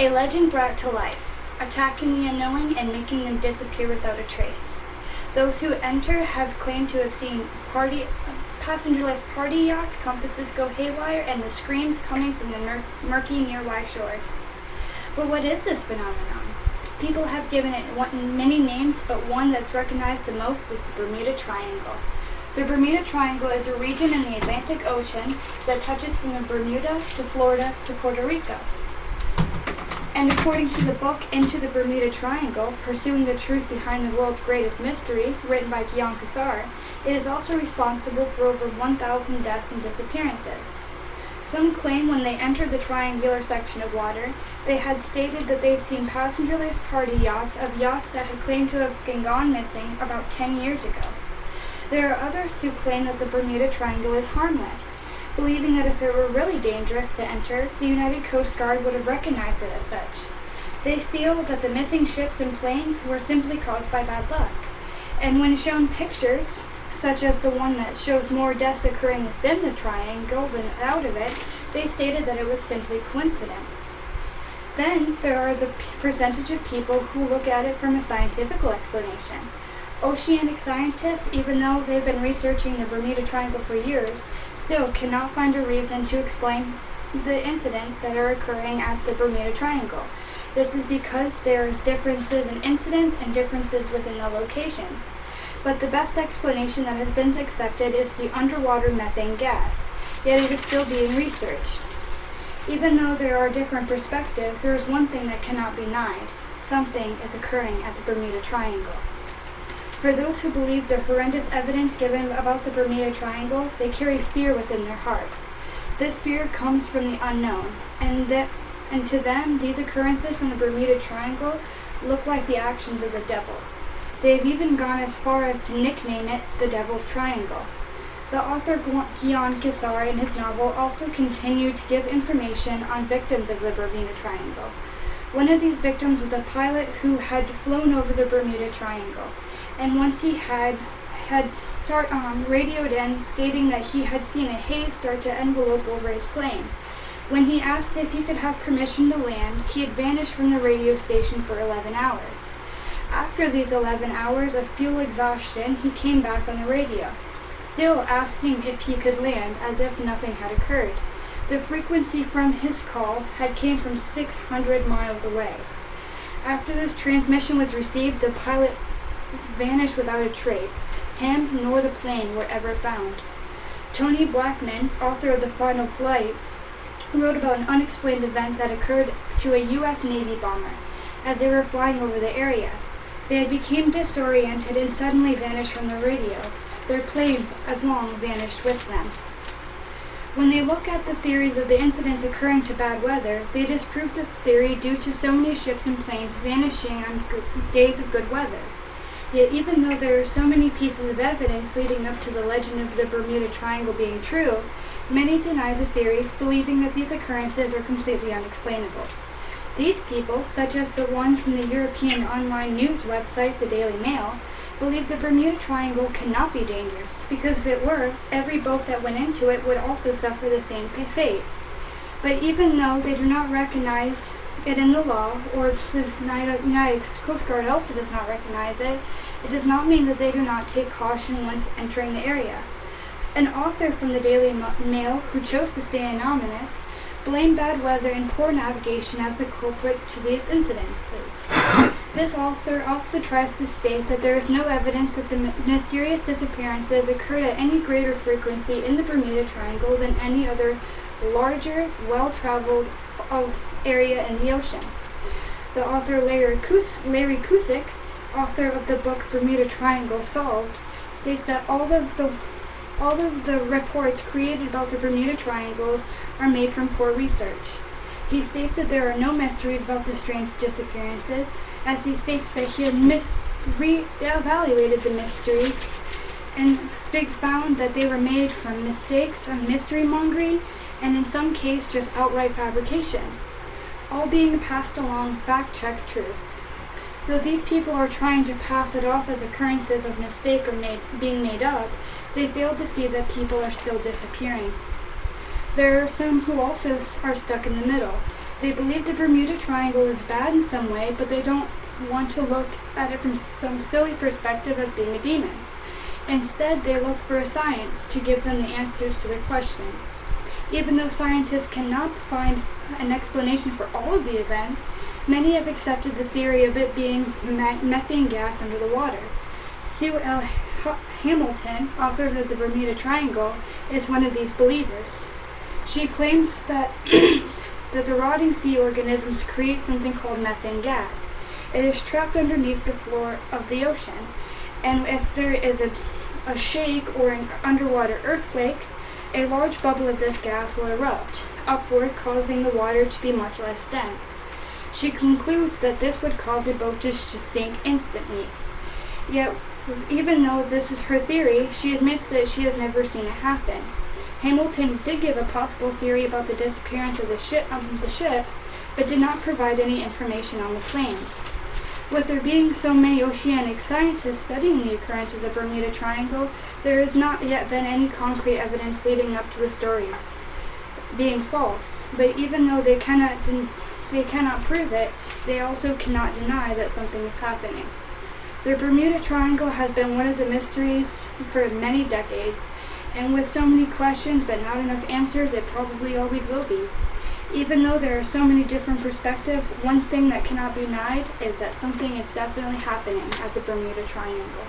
A legend brought to life, attacking the unknowing and making them disappear without a trace. Those who enter have claimed to have seen passengerless party yachts, compasses go haywire, and the screams coming from the murky nearby shores. But what is this phenomenon? People have given it many names, but one that's recognized the most is the Bermuda Triangle. The Bermuda Triangle is a region in the Atlantic Ocean that touches from the Bermuda to Florida to Puerto Rico. And according to the book Into the Bermuda Triangle, Pursuing the Truth Behind the World's Greatest Mystery, written by Gian Cassar, it is also responsible for over 1,000 deaths and disappearances. Some claim when they entered the triangular section of water, they had stated that they'd seen passengerless party yachts that had claimed to have been gone missing about 10 years ago. There are others who claim that the Bermuda Triangle is harmless, believing that if it were really dangerous to enter, the United Coast Guard would have recognized it as such. They feel that the missing ships and planes were simply caused by bad luck, and when shown pictures, such as the one that shows more deaths occurring within the triangle than out of it, they stated that it was simply coincidence. Then there are the percentage of people who look at it from a scientific explanation. Oceanic scientists, even though they've been researching the Bermuda Triangle for years, still cannot find a reason to explain the incidents that are occurring at the Bermuda Triangle. This is because there's differences in incidents and differences within the locations. But the best explanation that has been accepted is the underwater methane gas, yet it is still being researched. Even though there are different perspectives, there is one thing that cannot be denied. Something is occurring at the Bermuda Triangle. For those who believe the horrendous evidence given about the Bermuda Triangle, they carry fear within their hearts. This fear comes from the unknown, and to them, these occurrences from the Bermuda Triangle look like the actions of the devil. They have even gone as far as to nickname it the Devil's Triangle. The author Gian Cassar in his novel also continued to give information on victims of the Bermuda Triangle. One of these victims was a pilot who had flown over the Bermuda Triangle, and once he had radioed in stating that he had seen a haze start to envelope over his plane. When he asked if he could have permission to land, he had vanished from the radio station for 11 hours. After these 11 hours of fuel exhaustion, he came back on the radio, still asking if he could land as if nothing had occurred. The frequency from his call had came from 600 miles away. After this transmission was received, the pilot vanished without a trace. Him nor the plane were ever found. Tony Blackman, author of The Final Flight, wrote about an unexplained event that occurred to a U.S. Navy bomber as they were flying over the area. They had become disoriented and suddenly vanished from the radio. Their planes as long vanished with them. When they look at the theories of the incidents occurring to bad weather, they disprove the theory due to so many ships and planes vanishing on days of good weather. Yet even though there are so many pieces of evidence leading up to the legend of the Bermuda Triangle being true, many deny the theories, believing that these occurrences are completely unexplainable. These people, such as the ones from the European online news website The Daily Mail, believe the Bermuda Triangle cannot be dangerous, because if it were, every boat that went into it would also suffer the same fate. But even though they do not recognize it in the law, or the United Coast Guard also does not recognize it, it does not mean that they do not take caution once entering the area. An author from the Daily Mail, who chose to stay anonymous, blamed bad weather and poor navigation as the culprit to these incidences. This author also tries to state that there is no evidence that the mysterious disappearances occurred at any greater frequency in the Bermuda Triangle than any other larger, well-traveled area in the ocean. The author Larry Cusick, author of the book Bermuda Triangle Solved, states that all of the reports created about the Bermuda Triangles are made from poor research. He states that there are no mysteries about the strange disappearances, as he states that he had re-evaluated the mysteries and found that they were made from mistakes, from mystery mongering, and in some cases just outright fabrication, all being passed along fact-checked truth. Though these people are trying to pass it off as occurrences of mistake or being made up, they fail to see that people are still disappearing. There are some who also are stuck in the middle. They believe the Bermuda Triangle is bad in some way, but they don't want to look at it from some silly perspective as being a demon. Instead, they look for a science to give them the answers to their questions. Even though scientists cannot find an explanation for all of the events, many have accepted the theory of it being methane gas under the water. Sue L. Hamilton, author of the Bermuda Triangle, is one of these believers. She claims that that the rotting sea organisms create something called methane gas. It is trapped underneath the floor of the ocean, and if there is a shake or an underwater earthquake, a large bubble of this gas will erupt upward, causing the water to be much less dense. She concludes that this would cause a boat to sink instantly. Yet, even though this is her theory, she admits that she has never seen it happen. Hamilton did give a possible theory about the disappearance of the ships, but did not provide any information on the planes. With there being so many oceanic scientists studying the occurrence of the Bermuda Triangle, there has not yet been any concrete evidence leading up to the stories being false. But even though they cannot prove it, they also cannot deny that something is happening. The Bermuda Triangle has been one of the mysteries for many decades, and with so many questions but not enough answers, it probably always will be. Even though there are so many different perspectives, one thing that cannot be denied is that something is definitely happening at the Bermuda Triangle.